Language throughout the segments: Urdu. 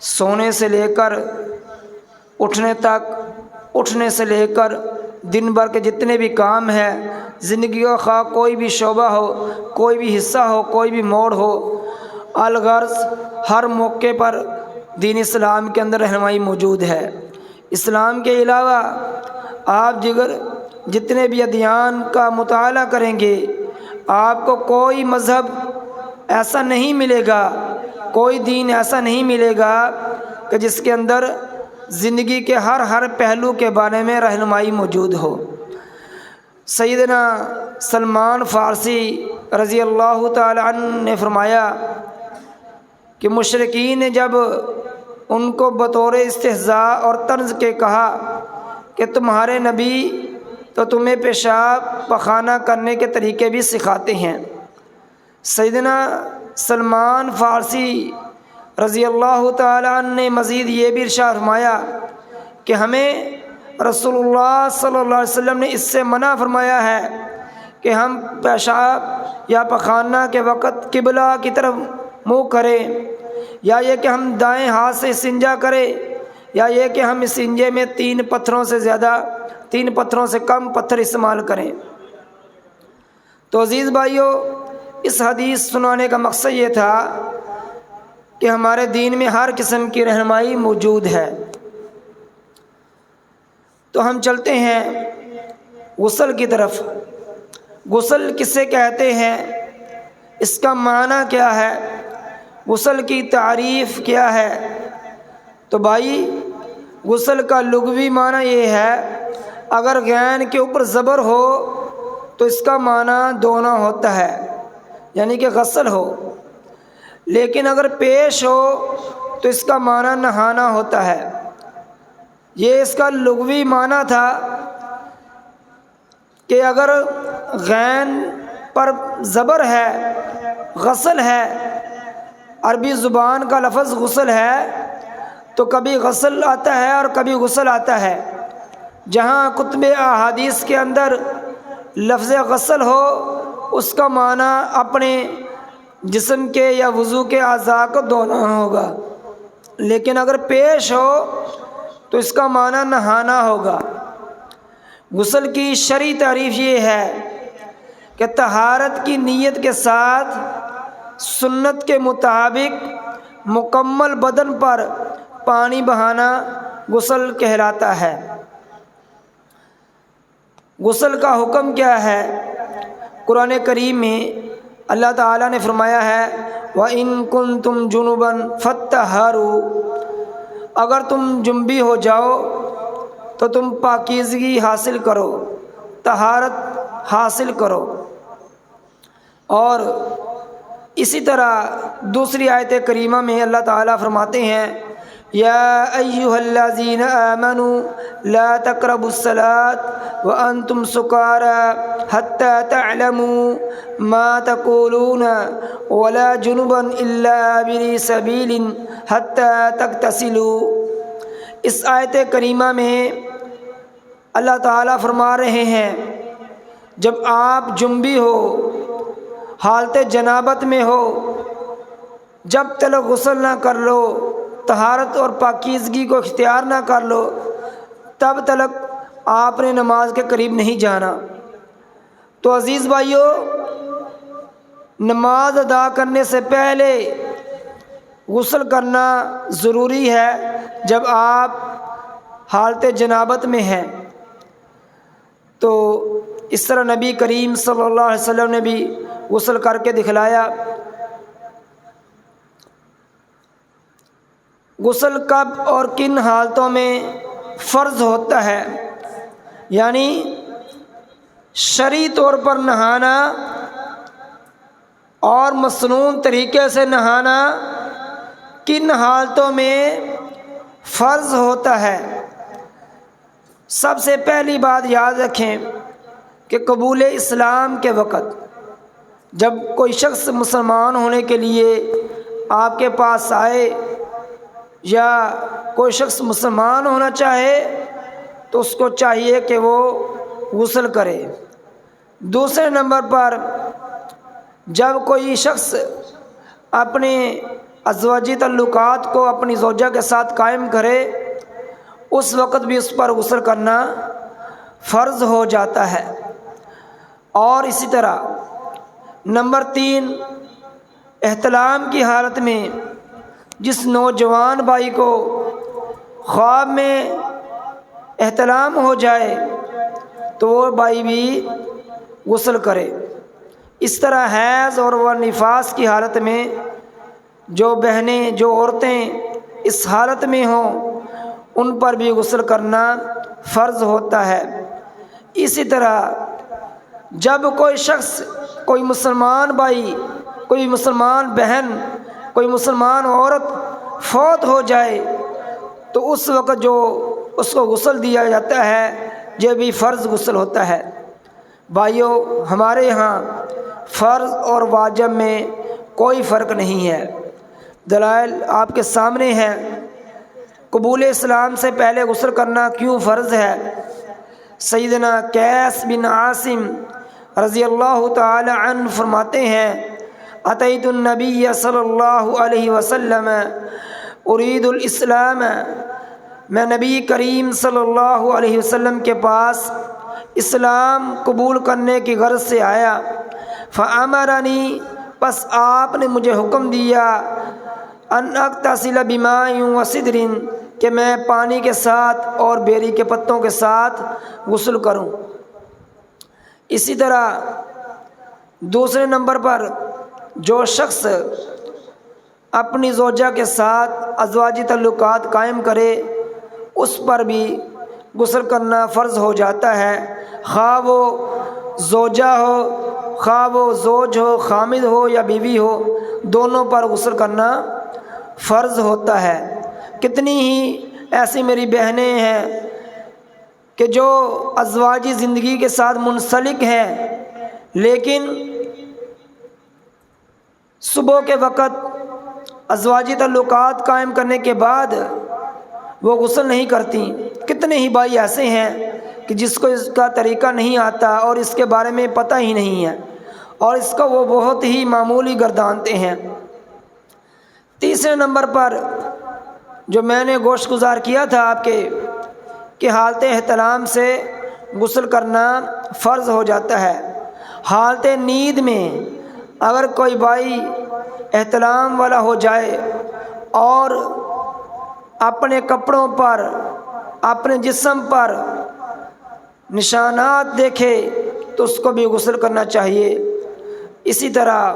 سونے سے لے کر اٹھنے تک، اٹھنے سے لے کر دن بھر کے جتنے بھی کام ہیں زندگی کا، خواہ کوئی بھی شعبہ ہو، کوئی بھی حصہ ہو، کوئی بھی موڑ ہو، الغرض ہر موقع پر دین اسلام کے اندر رہنمائی موجود ہے۔ اسلام کے علاوہ آپ جتنے بھی ادیان کا مطالعہ کریں گے، آپ کو کوئی مذہب ایسا نہیں ملے گا، کوئی دین ایسا نہیں ملے گا کہ جس کے اندر زندگی کے ہر پہلو کے بارے میں رہنمائی موجود ہو۔ سیدنا سلمان فارسی رضی اللہ تعالی عنہ نے فرمایا کہ مشرکین نے جب ان کو بطور استہزاء اور طنز کے کہا کہ تمہارے نبی تو تمہیں پیشاب پخانہ کرنے کے طریقے بھی سکھاتے ہیں، سیدنا سلمان فارسی رضی اللہ تعالی عنہ نے مزید یہ بھی ارشاد فرمایا کہ ہمیں رسول اللہ صلی اللہ علیہ وسلم نے اس سے منع فرمایا ہے کہ ہم پیشاب یا پخانہ کے وقت قبلہ کی طرف منہ کریں، یا یہ کہ ہم دائیں ہاتھ سے استنجا کریں، یا یہ کہ ہم استنجے میں 3 پتھروں سے کم پتھر استعمال کریں۔ تو عزیز بھائیو، اس حدیث سنانے کا مقصد یہ تھا کہ ہمارے دین میں ہر قسم کی رہنمائی موجود ہے۔ تو ہم چلتے ہیں غسل کی طرف۔ غسل کسے کہتے ہیں، اس کا معنی کیا ہے، غسل کی تعریف کیا ہے؟ تو بھائی، غسل کا لغوی معنی یہ ہے، اگر غین کے اوپر زبر ہو تو اس کا معنی دھونا ہوتا ہے، یعنی کہ غسل ہو، لیکن اگر پیش ہو تو اس کا معنی نہانا ہوتا ہے۔ یہ اس کا لغوی معنی تھا کہ اگر غین پر زبر ہے، غسل ہے، عربی زبان کا لفظ غسل ہے، تو کبھی غسل آتا ہے اور کبھی غسل آتا ہے۔ جہاں کتب احادیث کے اندر لفظ غسل ہو، اس کا معنی اپنے جسم کے یا وضو کے اعضاء کو دھونا ہوگا، لیکن اگر پیش ہو تو اس کا معنی نہانا ہوگا۔ غسل کی شرعی تعریف یہ ہے کہ طہارت کی نیت کے ساتھ سنت کے مطابق مکمل بدن پر پانی بہانا غسل کہلاتا ہے۔ غسل کا حکم کیا ہے؟ قرآن کریم میں اللہ تعالیٰ نے فرمایا ہے وَإِن كُنتُمْ جُنُبًا فَاتَّطَہَّرُوا، اگر تم جنبی ہو جاؤ تو تم پاکیزگی حاصل کرو، طہارت حاصل کرو۔ اور اسی طرح دوسری آیت کریمہ میں اللہ تعالیٰ فرماتے ہیں یا ایھا الذین آمنوا لا تقربوا الصلاة وانتم سکارى حتى تعلموا ما تقولون ولا جنبا الا عابري سبیل حتى تغتسلوا۔ اس آیت کریمہ میں اللہ تعالیٰ فرما رہے ہیں جب آپ جنبی ہو، حالت جنابت میں ہو، جب تک غسل نہ کر لو، طہارت اور پاکیزگی کو اختیار نہ کر لو، تب تک آپ نے نماز کے قریب نہیں جانا۔ تو عزیز بھائیو، نماز ادا کرنے سے پہلے غسل کرنا ضروری ہے جب آپ حالت جنابت میں ہیں۔ تو اس طرح نبی کریم صلی اللہ علیہ وسلم نے بھی غسل کر کے دکھلایا۔ غسل کب اور کن حالتوں میں فرض ہوتا ہے، یعنی شرعی طور پر نہانا اور مسنون طریقے سے نہانا کن حالتوں میں فرض ہوتا ہے؟ سب سے پہلی بات یاد رکھیں کہ قبول اسلام کے وقت جب کوئی شخص مسلمان ہونے کے لیے آپ کے پاس آئے یا کوئی شخص مسلمان ہونا چاہے تو اس کو چاہیے کہ وہ غسل کرے۔ دوسرے نمبر پر جب کوئی شخص اپنے ازواجی تعلقات کو اپنی زوجہ کے ساتھ قائم کرے اس وقت بھی اس پر غسل کرنا فرض ہو جاتا ہے۔ اور اسی طرح نمبر 3، احتلام کی حالت میں جس نوجوان بھائی کو خواب میں احتلام ہو جائے تو وہ بھائی بھی غسل کرے۔ اس طرح حیض اور نفاس کی حالت میں جو بہنیں، جو عورتیں اس حالت میں ہوں ان پر بھی غسل کرنا فرض ہوتا ہے۔ اسی طرح جب کوئی شخص، کوئی مسلمان بھائی، کوئی مسلمان بہن، کوئی مسلمان عورت فوت ہو جائے تو اس وقت جو اس کو غسل دیا جاتا ہے یہ بھی فرض غسل ہوتا ہے۔ بھائیو، ہمارے یہاں فرض اور واجب میں کوئی فرق نہیں ہے۔ دلائل آپ کے سامنے ہیں۔ قبول اسلام سے پہلے غسل کرنا کیوں فرض ہے؟ سیدنا قیس بن عاصم رضی اللہ تعالی عنہ فرماتے ہیں، اتیت النبی صلی اللہ علیہ وسلم ارید الاسلام، میں نبی کریم صلی اللہ علیہ وسلم کے پاس اسلام قبول کرنے کی غرض سے آیا، فامرنی، پس آپ نے مجھے حکم دیا، ان اغتسل بماء وسدر، کہ میں پانی کے ساتھ اور بیری کے پتوں کے ساتھ غسل کروں۔ اسی طرح دوسرے نمبر پر جو شخص اپنی زوجہ کے ساتھ ازواجی تعلقات قائم کرے اس پر بھی غسل کرنا فرض ہو جاتا ہے، خواہ وہ زوجہ ہو، خواہ وہ زوج ہو، خامد ہو یا بیوی ہو، دونوں پر غسل کرنا فرض ہوتا ہے۔ کتنی ہی ایسی میری بہنیں ہیں کہ جو ازواجی زندگی کے ساتھ منسلک ہیں لیکن صبح کے وقت ازواجی تعلقات قائم کرنے کے بعد وہ غسل نہیں کرتی۔ کتنے ہی بھائی ایسے ہیں کہ جس کو اس کا طریقہ نہیں آتا اور اس کے بارے میں پتہ ہی نہیں ہے اور اس کا وہ بہت ہی معمولی گردانتے ہیں۔ تیسرے نمبر پر جو میں نے گوشت گزار کیا تھا آپ کے کہ حالت احتلام سے غسل کرنا فرض ہو جاتا ہے۔ حالت نیند میں اگر کوئی بھائی احتلام والا ہو جائے اور اپنے کپڑوں پر، اپنے جسم پر نشانات دیکھے تو اس کو بھی غسل کرنا چاہیے۔ اسی طرح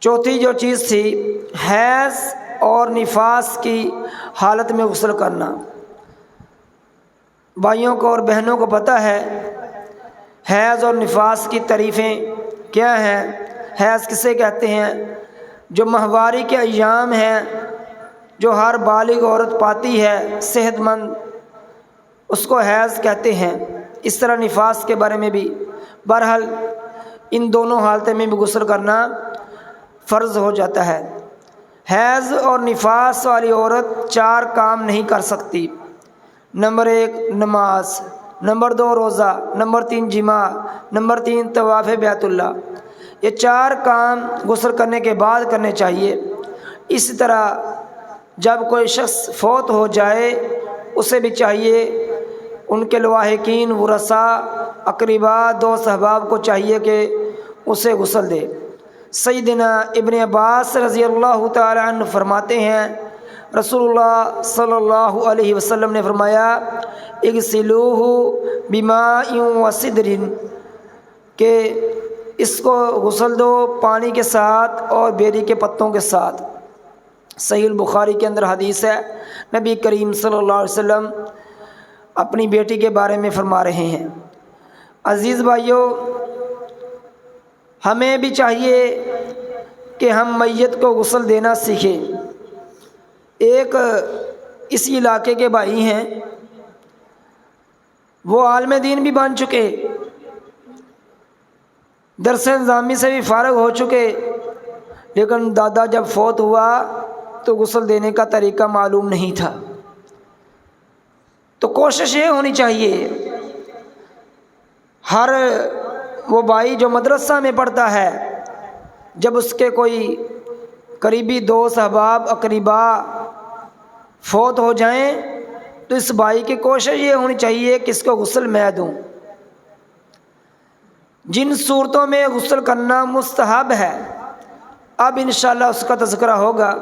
چوتھی جو چیز تھی، حیض اور نفاس کی حالت میں غسل کرنا۔ بھائیوں کو اور بہنوں کو پتہ ہے حیض اور نفاس کی تعریفیں کیا ہیں۔ حیض کسے کہتے ہیں؟ جو ماہواری کے ایام ہیں جو ہر بالغ عورت پاتی ہے صحت مند، اس کو حیض کہتے ہیں۔ اس طرح نفاس کے بارے میں بھی، بہرحال ان دونوں حالتیں میں بھی غسل کرنا فرض ہو جاتا ہے۔ حیض اور نفاس والی عورت 4 کام نہیں کر سکتی۔ نمبر 1 نماز، نمبر 2 روزہ، نمبر 3 جماع، نمبر 3 طواف بیت اللہ۔ یہ 4 کام غسل کرنے کے بعد کرنے چاہیے۔ اسی طرح جب کوئی شخص فوت ہو جائے اسے بھی چاہیے، ان کے لواحقین، ورثاء، اقربا، دوست احباب کو چاہیے کہ اسے غسل دے۔ سیدنا ابن عباس رضی اللہ تعالی عنہ فرماتے ہیں، رسول اللہ صلی اللہ علیہ وسلم نے فرمایا، اغسلوہ بماء وسدر، کہ اس کو غسل دو پانی کے ساتھ اور بیری کے پتوں کے ساتھ۔ صحیح البخاری کے اندر حدیث ہے، نبی کریم صلی اللہ علیہ وسلم اپنی بیٹی کے بارے میں فرما رہے ہیں۔ عزیز بھائیو، ہمیں بھی چاہیے کہ ہم میت کو غسل دینا سیکھیں۔ ایک اسی علاقے کے بھائی ہیں، وہ عالم دین بھی بن چکے، درس نظامی سے بھی فارغ ہو چکے، لیکن دادا جب فوت ہوا تو غسل دینے کا طریقہ معلوم نہیں تھا۔ تو کوشش یہ ہونی چاہیے، ہر وہ بھائی جو مدرسہ میں پڑھتا ہے، جب اس کے کوئی قریبی دوست احباب اقربا فوت ہو جائیں تو اس بھائی کی کوشش یہ ہونی چاہیے کہ اس کو غسل میں دوں۔ جن صورتوں میں غسل کرنا مستحب ہے اب انشاءاللہ اس کا تذکرہ ہوگا۔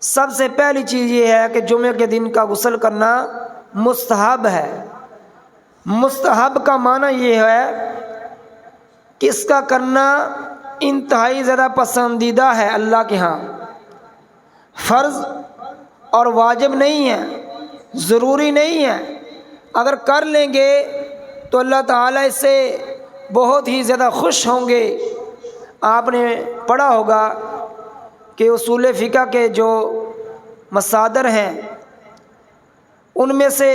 سب سے پہلی چیز یہ ہے کہ جمعے کے دن کا غسل کرنا مستحب ہے۔ مستحب کا معنی یہ ہے کہ اس کا کرنا انتہائی زیادہ پسندیدہ ہے اللہ کے ہاں، فرض اور واجب نہیں ہے، ضروری نہیں ہے۔ اگر کر لیں گے تو اللہ تعالیٰ اس سے بہت ہی زیادہ خوش ہوں گے۔ آپ نے پڑھا ہوگا کہ اصول فقہ کے جو مصادر ہیں ان میں سے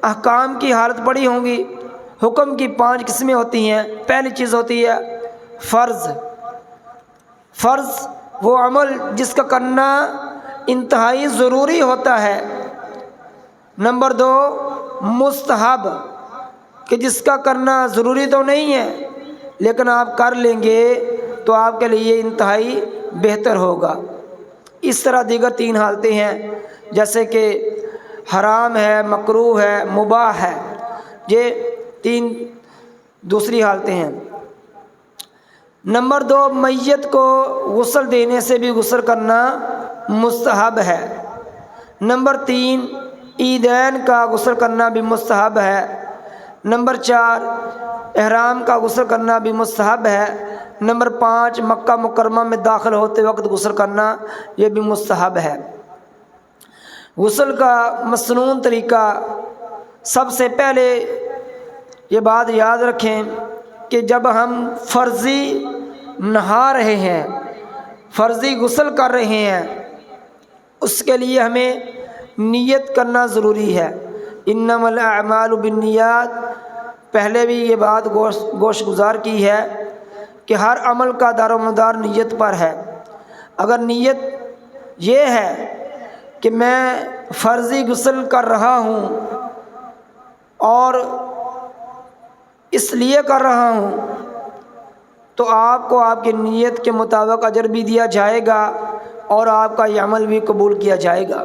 احکام کی حالت پڑھی ہوں گی۔ حکم کی 5 قسمیں ہوتی ہیں۔ پہلی چیز ہوتی ہے فرض۔ فرض وہ عمل جس کا کرنا انتہائی ضروری ہوتا ہے۔ نمبر 2 مستحب کہ جس کا کرنا ضروری تو نہیں ہے لیکن آپ کر لیں گے تو آپ کے لیے انتہائی بہتر ہوگا۔ اس طرح دیگر 3 حالتیں ہیں جیسے کہ حرام ہے، مکروہ ہے، مباح ہے، یہ 3 دوسری حالتیں ہیں۔ نمبر 2 میت کو غسل دینے سے بھی غسل کرنا مستحب ہے۔ نمبر 3 عیدین کا غسل کرنا بھی مستحب ہے۔ نمبر 4 احرام کا غسل کرنا بھی مستحب ہے۔ نمبر 5 مکہ مکرمہ میں داخل ہوتے وقت غسل کرنا یہ بھی مستحب ہے۔ غسل کا مسنون طریقہ، سب سے پہلے یہ بات یاد رکھیں کہ جب ہم فرضی نہا رہے ہیں، فرضی غسل کر رہے ہیں، اس کے لیے ہمیں نیت کرنا ضروری ہے۔ انما الاعمال بالنیات، پہلے بھی یہ بات گوش گزار کی ہے کہ ہر عمل کا دار و مدار نیت پر ہے۔ اگر نیت یہ ہے کہ میں فرضی غسل کر رہا ہوں اور اس لیے کر رہا ہوں تو آپ کو آپ کی نیت کے مطابق اجر بھی دیا جائے گا اور آپ کا یہ عمل بھی قبول کیا جائے گا۔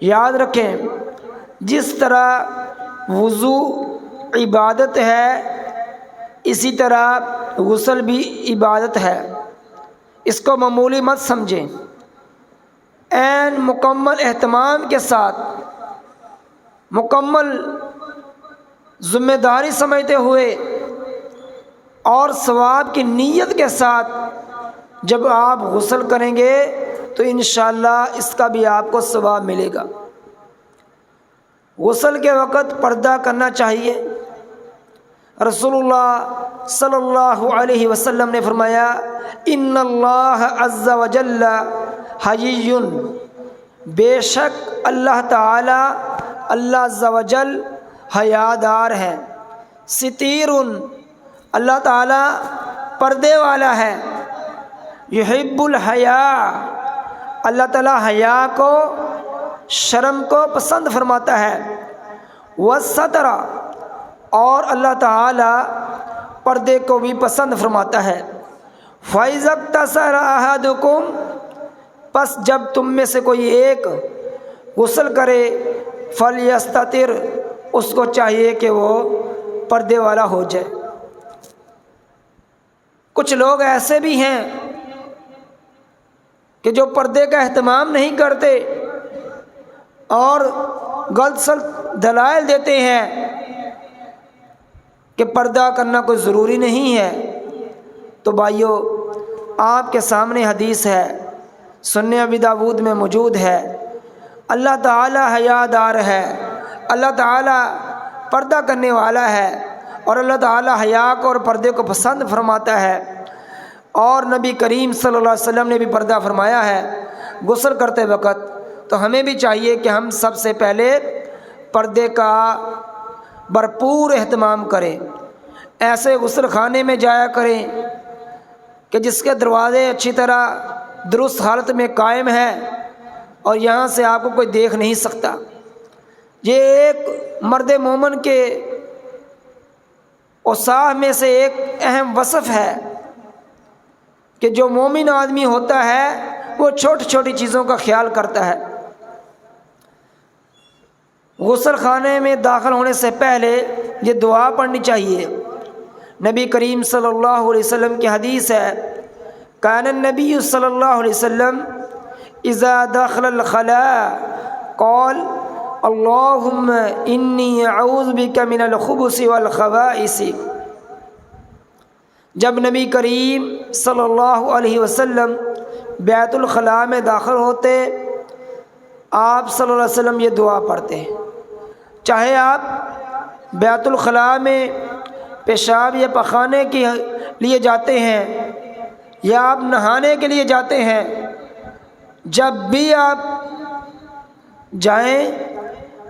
یاد رکھیں جس طرح وضو عبادت ہے اسی طرح غسل بھی عبادت ہے، اس کو معمولی مت سمجھیں۔ عین مکمل اہتمام کے ساتھ، مکمل ذمہ داری سمجھتے ہوئے اور ثواب کی نیت کے ساتھ جب آپ غسل کریں گے تو انشاءاللہ اس کا بھی آپ کو ثواب ملے گا۔ غسل کے وقت پردہ کرنا چاہیے۔ رسول اللہ صلی اللہ علیہ وسلم نے فرمایا ان اللہ عز وجل حیی، بے شک اللہ تعالی اللہ عز وجل حیادار ہے۔ ستیر، اللہ تعالی پردے والا ہے۔ یحب الحیاء، اللہ تعالی حیا کو، شرم کو پسند فرماتا ہے۔ والستر، اور اللہ تعالی پردے کو بھی پسند فرماتا ہے۔ فَإِذَا اغْتَسَلَ أَحَدُكُمْ، پس جب تم میں سے کوئی ایک غسل کرے، فَلْيَسْتَتِرْ، اس کو چاہیے کہ وہ پردے والا ہو جائے۔ کچھ لوگ ایسے بھی ہیں کہ جو پردے کا اہتمام نہیں کرتے اور غلط سلط دلائل دیتے ہیں کہ پردہ کرنا کوئی ضروری نہیں ہے۔ تو بھائیو آپ کے سامنے حدیث ہے، سنن ابی داود میں موجود ہے، اللہ تعالی حیادار ہے، اللہ تعالی پردہ کرنے والا ہے اور اللہ تعالی حیا کو اور پردے کو پسند فرماتا ہے۔ اور نبی کریم صلی اللہ علیہ وسلم نے بھی پردہ فرمایا ہے غسل کرتے وقت۔ تو ہمیں بھی چاہیے کہ ہم سب سے پہلے پردے کا بھرپور اہتمام کریں۔ ایسے غسل خانے میں جایا کریں کہ جس کے دروازے اچھی طرح درست حالت میں قائم ہے اور یہاں سے آپ کو کوئی دیکھ نہیں سکتا۔ یہ ایک مرد مومن کے اوصاف میں سے ایک اہم وصف ہے کہ جو مومن آدمی ہوتا ہے وہ چھوٹی چھوٹی چیزوں کا خیال کرتا ہے۔ غسل خانے میں داخل ہونے سے پہلے یہ دعا پڑھنی چاہیے۔ نبی کریم صلی اللہ علیہ وسلم کی حدیث ہے، کان النبی صلی اللہ علیہ وسلم اذا دخل الخلاء قال اللہم انی اعوذ بک من الخبث والخبائث۔ جب نبی کریم صلی اللہ علیہ وسلم بیت الخلاء میں داخل ہوتے، آپ صلی اللہ علیہ وسلم یہ دعا پڑھتے ہیں۔ چاہے آپ بیت الخلاء میں پیشاب یا پخانے کے لیے جاتے ہیں یا آپ نہانے کے لیے جاتے ہیں، جب بھی آپ جائیں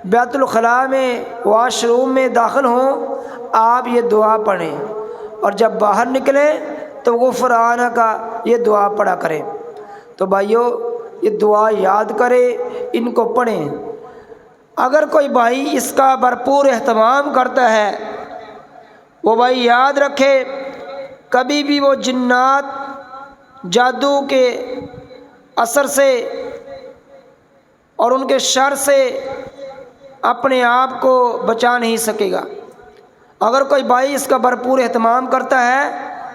بیت الخلاء میں واش روم میں داخل ہوں، آپ یہ دعا پڑھیں، اور جب باہر نکلیں تو غفرانہ کا یہ دعا پڑھا کریں۔ تو بھائیو یہ دعا یاد کرے، ان کو پڑھیں۔ اگر کوئی بھائی اس کا بھرپور اہتمام کرتا ہے، وہ بھائی یاد رکھے کبھی بھی وہ جنات جادو کے اثر سے اور ان کے شر سے اپنے آپ کو بچا نہیں سکے گا۔ اگر کوئی بھائی اس کا بھرپور اہتمام کرتا ہے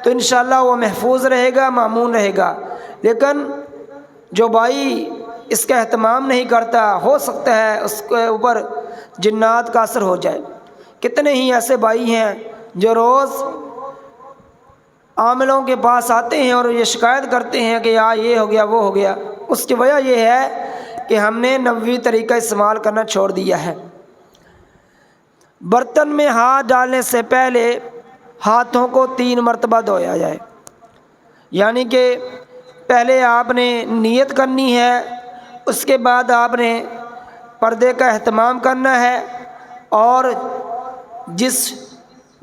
تو انشاءاللہ وہ محفوظ رہے گا، مامون رہے گا۔ لیکن جو بھائی اس کا اہتمام نہیں کرتا، ہو سکتا ہے اس کے اوپر جنات کا اثر ہو جائے۔ کتنے ہی ایسے بھائی ہیں جو روز عاملوں کے پاس آتے ہیں اور یہ شکایت کرتے ہیں کہ یہ ہو گیا، وہ ہو گیا۔ اس کی وجہ یہ ہے کہ ہم نے نبوی طریقہ استعمال کرنا چھوڑ دیا ہے۔ برتن میں ہاتھ ڈالنے سے پہلے ہاتھوں کو 3 مرتبہ دھویا جائے، یعنی کہ پہلے آپ نے نیت کرنی ہے، اس کے بعد آپ نے پردے کا اہتمام کرنا ہے، اور جس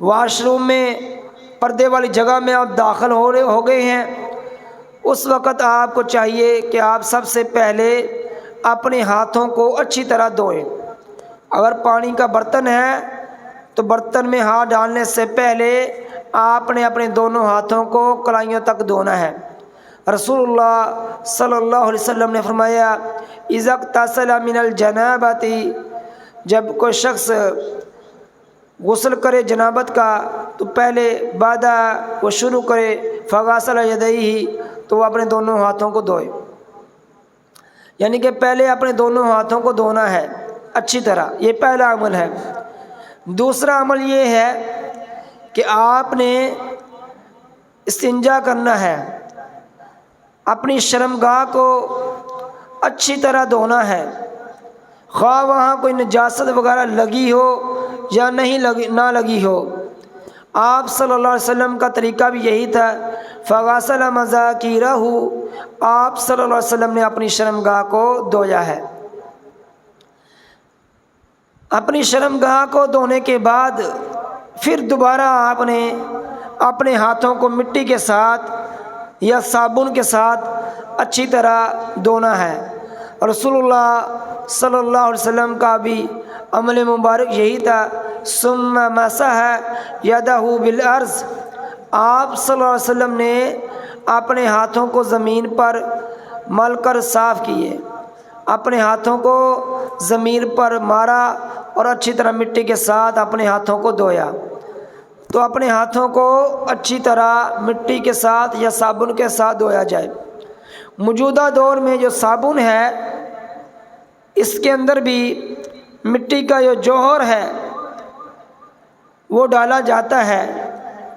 واش روم میں پردے والی جگہ میں آپ داخل ہو گئے ہیں، اس وقت آپ کو چاہیے کہ آپ سب سے پہلے اپنے ہاتھوں کو اچھی طرح دھوئیں۔ اگر پانی کا برتن ہے تو برتن میں ہاتھ ڈالنے سے پہلے آپ نے اپنے دونوں ہاتھوں کو کلائیوں تک دھونا ہے۔ رسول اللہ صلی اللہ علیہ وسلم نے فرمایا، اذا اغتسل من الجنابۃ، جب کوئی شخص غسل کرے جنابت کا تو پہلے بادہ وہ شروع کرے، فغسل یدیہ، تو وہ اپنے دونوں ہاتھوں کو دھوئے، یعنی کہ پہلے اپنے دونوں ہاتھوں کو دھونا ہے اچھی طرح۔ یہ پہلا عمل ہے۔ دوسرا عمل یہ ہے کہ آپ نے استنجا کرنا ہے، اپنی شرمگاہ کو اچھی طرح دھونا ہے، خواہ وہاں کوئی نجاست وغیرہ لگی ہو یا نہ لگی ہو۔ آپ صلی اللہ علیہ وسلم کا طریقہ بھی یہی تھا، فغسل مذاکیرہ، آپ صلی اللہ علیہ وسلم نے اپنی شرمگاہ کو دھویا ہے۔ اپنی شرمگاہ کو دھونے کے بعد پھر دوبارہ آپ نے اپنے ہاتھوں کو مٹی کے ساتھ یا صابن کے ساتھ اچھی طرح دھونا ہے۔ رسول اللہ صلی اللہ علیہ وسلم کا بھی عمل مبارک یہی تھا، ثم مسح یدہ بالارض، آپ صلی اللہ علیہ وسلم نے اپنے ہاتھوں کو زمین پر مل کر صاف کیے، اپنے ہاتھوں کو زمین پر مارا اور اچھی طرح مٹی کے ساتھ اپنے ہاتھوں کو دھویا۔ تو اپنے ہاتھوں کو اچھی طرح مٹی کے ساتھ یا صابن کے ساتھ دھویا جائے۔ موجودہ دور میں جو صابن ہے اس کے اندر بھی مٹی کا جو جوہر ہے وہ ڈالا جاتا ہے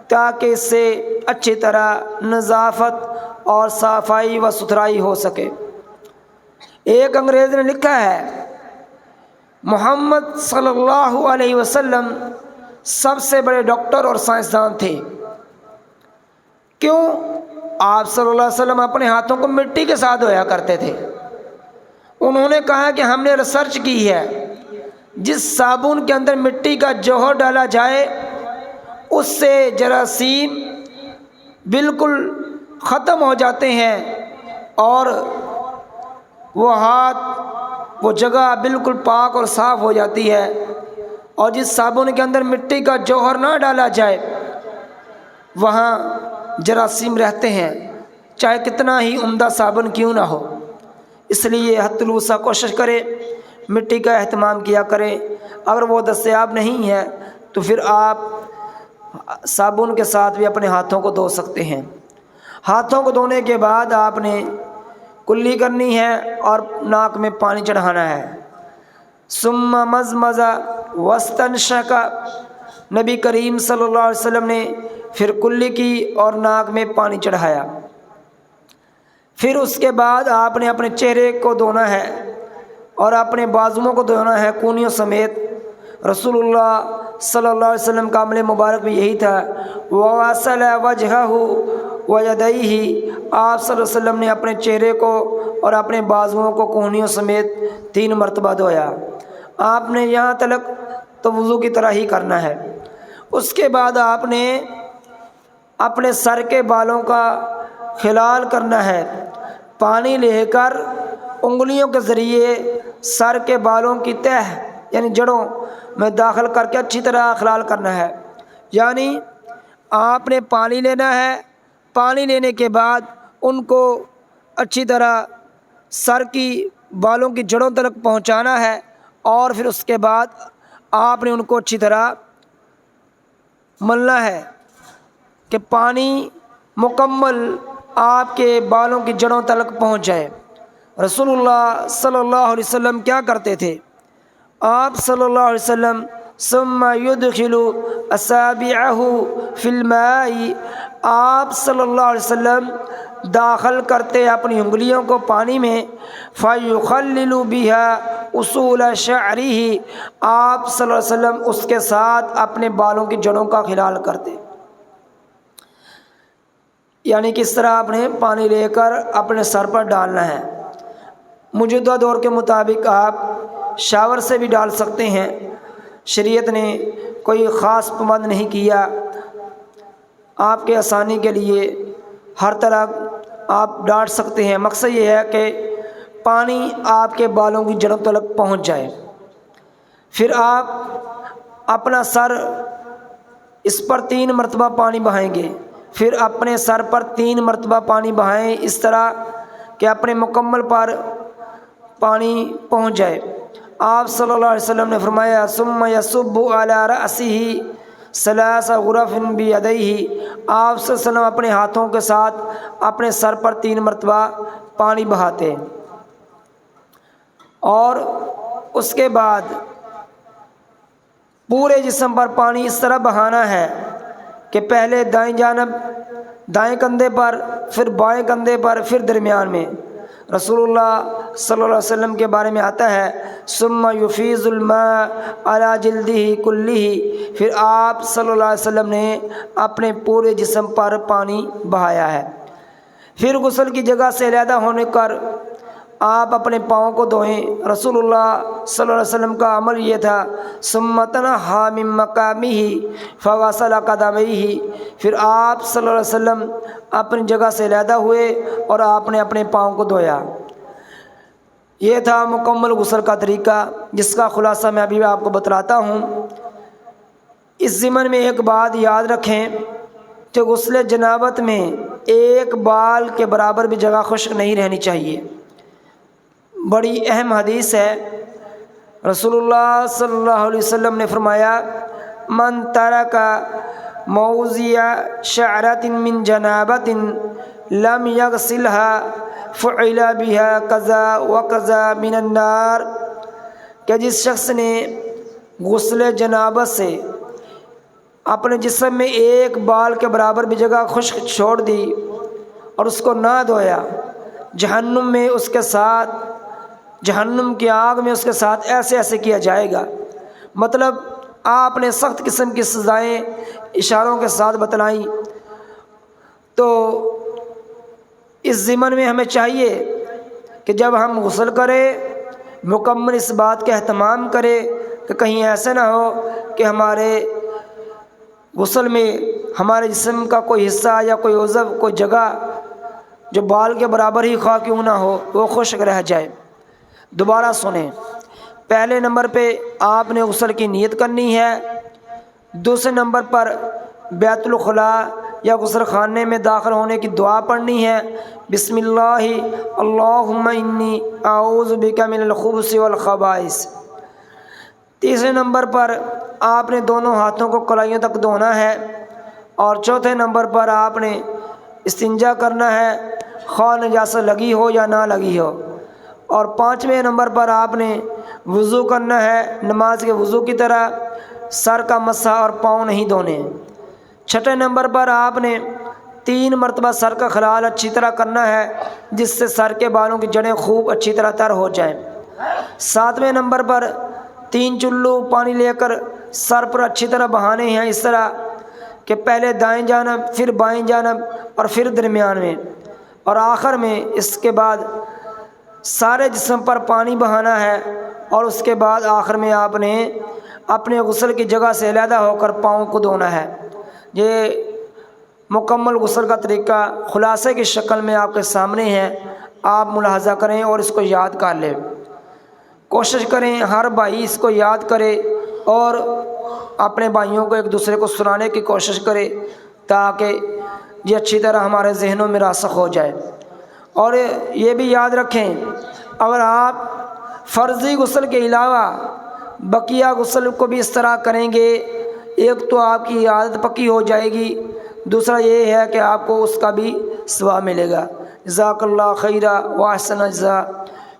تاکہ اس سے اچھی طرح نظافت اور صفائی و ستھرائی ہو سکے۔ ایک انگریز نے لکھا ہے، محمد صلی اللہ علیہ وسلم سب سے بڑے ڈاکٹر اور سائنسدان تھے۔ کیوں؟ آپ صلی اللہ علیہ وسلم اپنے ہاتھوں کو مٹی کے ساتھ دھویا کرتے تھے۔ انہوں نے کہا کہ ہم نے ریسرچ کی ہے، جس صابن کے اندر مٹی کا جوہر ڈالا جائے اس سے جراثیم بالکل ختم ہو جاتے ہیں اور وہ ہاتھ وہ جگہ بالکل پاک اور صاف ہو جاتی ہے، اور جس صابن کے اندر مٹی کا جوہر نہ ڈالا جائے وہاں جراثیم رہتے ہیں۔ چاہے کتنا ہی عمدہ صابن کیوں نہ ہو۔ اس لیے حد الوسع کوشش کریں، مٹی کا اہتمام کیا کریں۔ اگر وہ دستیاب نہیں ہے تو پھر آپ صابن کے ساتھ بھی اپنے ہاتھوں کو دھو سکتے ہیں۔ ہاتھوں کو دھونے کے بعد آپ نے کلی کرنی ہے اور ناک میں پانی چڑھانا ہے۔ ثم مزمز واستنشق، نبی کریم صلی اللہ علیہ وسلم نے پھر کلی کی اور ناک میں پانی چڑھایا۔ پھر اس کے بعد آپ نے اپنے چہرے کو دھونا ہے اور اپنے بازوؤں کو دھونا ہے کونیوں سمیت۔ رسول اللہ صلی اللہ علیہ وسلم کا عمل مبارک بھی یہی تھا۔ وغسل وجہہ ویدیہ، آپ صلی اللہ علیہ وسلم نے اپنے چہرے کو اور اپنے بازوؤں کو کونیوں سمیت 3 مرتبہ دھویا۔ آپ نے یہاں تلک تو وضو کی طرح ہی کرنا ہے۔ اس کے بعد آپ نے اپنے سر کے بالوں کا خلال کرنا ہے، پانی لے کر انگلیوں کے ذریعے سر کے بالوں کی تہ یعنی جڑوں میں داخل کر کے اچھی طرح خلال کرنا ہے۔ یعنی آپ نے پانی لینا ہے، پانی لینے کے بعد ان کو اچھی طرح سر کی بالوں کی جڑوں تک پہنچانا ہے، اور پھر اس کے بعد آپ نے ان کو اچھی طرح ملنا ہے کہ پانی مکمل آپ کے بالوں کی جڑوں تک پہنچ جائے۔ رسول اللہ صلی اللہ علیہ وسلم کیا کرتے تھے؟ آپ صلی اللہ علیہ وسلم ثم يدخل اصابعه في الماء، آپ صلی اللہ علیہ وسلم داخل کرتے اپنی انگلیوں کو پانی میں، فيخلل بها اصول شعره، آپ صلی اللہ علیہ وسلم اس کے ساتھ اپنے بالوں کی جڑوں کا خلال کرتے۔ یعنی کس طرح آپ نے پانی لے کر اپنے سر پر ڈالنا ہے۔ موجودہ دور کے مطابق آپ شاور سے بھی ڈال سکتے ہیں، شریعت نے کوئی خاص پابند نہیں کیا۔ آپ کے آسانی کے لیے ہر طرح آپ ڈال سکتے ہیں، مقصد یہ ہے کہ پانی آپ کے بالوں کی جڑوں تک پہنچ جائے۔ پھر آپ اپنا سر اس پر 3 مرتبہ پانی بہائیں گے، پھر اپنے سر پر 3 مرتبہ پانی بہائیں، اس طرح کہ اپنے مکمل پر پانی پہنچ جائے۔ آپ صلی اللہ علیہ وسلم نے فرمایا ثم یصب علی رأسہ 3 غرف بیدیہ، آپ صلی اللہ علیہ وسلم اپنے ہاتھوں کے ساتھ اپنے سر پر 3 مرتبہ پانی بہاتے، اور اس کے بعد پورے جسم پر پانی اس طرح بہانا ہے کہ پہلے دائیں جانب دائیں کندھے پر، پھر بائیں کندھے پر، پھر درمیان میں۔ رسول اللہ صلی اللہ علیہ وسلم کے بارے میں آتا ہے ثم یفیض الماء علی جلدہ کلہ، پھر آپ صلی اللہ علیہ وسلم نے اپنے پورے جسم پر پانی بہایا ہے۔ پھر غسل کی جگہ سے علیحدہ ہونے پر آپ اپنے پاؤں کو دھوئیں۔ رسول اللہ صلی اللہ علیہ وسلم کا عمل یہ تھا ثم تنحى من مقامه فغسل قدميه، پھر آپ صلی اللہ علیہ وسلم اپنی جگہ سے علیحدہ ہوئے اور آپ نے اپنے پاؤں کو دھویا۔ یہ تھا مکمل غسل کا طریقہ، جس کا خلاصہ میں ابھی آپ کو بتلاتا ہوں۔ اس ضمن میں ایک بات یاد رکھیں کہ غسل جنابت میں ایک بال کے برابر بھی جگہ خشک نہیں رہنی چاہیے۔ بڑی اہم حدیث ہے، رسول اللہ صلی اللہ علیہ وسلم نے فرمایا من ترک موضع شعرۃ من جنابۃ لم یغسلها فعل بها کذا وکذا من النار، کہ جس شخص نے غسل جنابت سے اپنے جسم میں ایک بال کے برابر بھی جگہ خشک چھوڑ دی اور اس کو نہ دھویا، جہنم میں اس کے ساتھ، جہنم کی آگ میں اس کے ساتھ ایسے ایسے کیا جائے گا۔ مطلب آپ نے سخت قسم کی سزائیں اشاروں کے ساتھ بتلائیں۔ تو اس ضمن میں ہمیں چاہیے کہ جب ہم غسل کریں مکمل اس بات کا اہتمام کریں کہ کہیں ایسا نہ ہو کہ ہمارے غسل میں ہمارے جسم کا کوئی حصہ یا کوئی عضو، کوئی جگہ جو بال کے برابر ہی خواہ کیوں نہ ہو وہ خشک رہ جائے۔ دوبارہ سنیں، پہلے نمبر پہ آپ نے غسل کی نیت کرنی ہے، دوسرے نمبر پر بیت الخلاء یا غسل خانے میں داخل ہونے کی دعا پڑھنی ہے، بسم اللہ اللہم انی اعوذ بک من الخبث والخبائث۔ تیسرے نمبر پر آپ نے دونوں ہاتھوں کو کلائیوں تک دھونا ہے، اور چوتھے نمبر پر آپ نے استنجا کرنا ہے، خواہ نجاست لگی ہو یا نہ لگی ہو، اور پانچویں نمبر پر آپ نے وضو کرنا ہے نماز کے وضو کی طرح، سر کا مسح اور پاؤں نہیں دھونے۔ چھٹے نمبر پر آپ نے 3 مرتبہ سر کا خلال اچھی طرح کرنا ہے، جس سے سر کے بالوں کی جڑیں خوب اچھی طرح تر ہو جائیں۔ 7ویں نمبر پر 3 چلو پانی لے کر سر پر اچھی طرح بہانے ہیں، اس طرح کہ پہلے دائیں جانب، پھر بائیں جانب، اور پھر درمیان میں، اور آخر میں اس کے بعد سارے جسم پر پانی بہانا ہے، اور اس کے بعد آخر میں آپ نے اپنے غسل کی جگہ سے علیحدہ ہو کر پاؤں کو دھونا ہے۔ یہ مکمل غسل کا طریقہ خلاصے کی شکل میں آپ کے سامنے ہے، آپ ملاحظہ کریں اور اس کو یاد کر لیں۔ کوشش کریں ہر بھائی اس کو یاد کرے اور اپنے بھائیوں کو ایک دوسرے کو سنانے کی کوشش کرے، تاکہ یہ اچھی طرح ہمارے ذہنوں میں راسخ ہو جائے۔ اور یہ بھی یاد رکھیں، اگر آپ فرضی غسل کے علاوہ بقیہ غسل کو بھی اس طرح کریں گے، ایک تو آپ کی عادت پکی ہو جائے گی، دوسرا یہ ہے کہ آپ کو اس کا بھی ثواب ملے گا۔ جزاک اللہ خیرا واحسن الجزاء،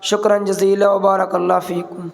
شکرا جزیلا وبارک اللہ فیکم۔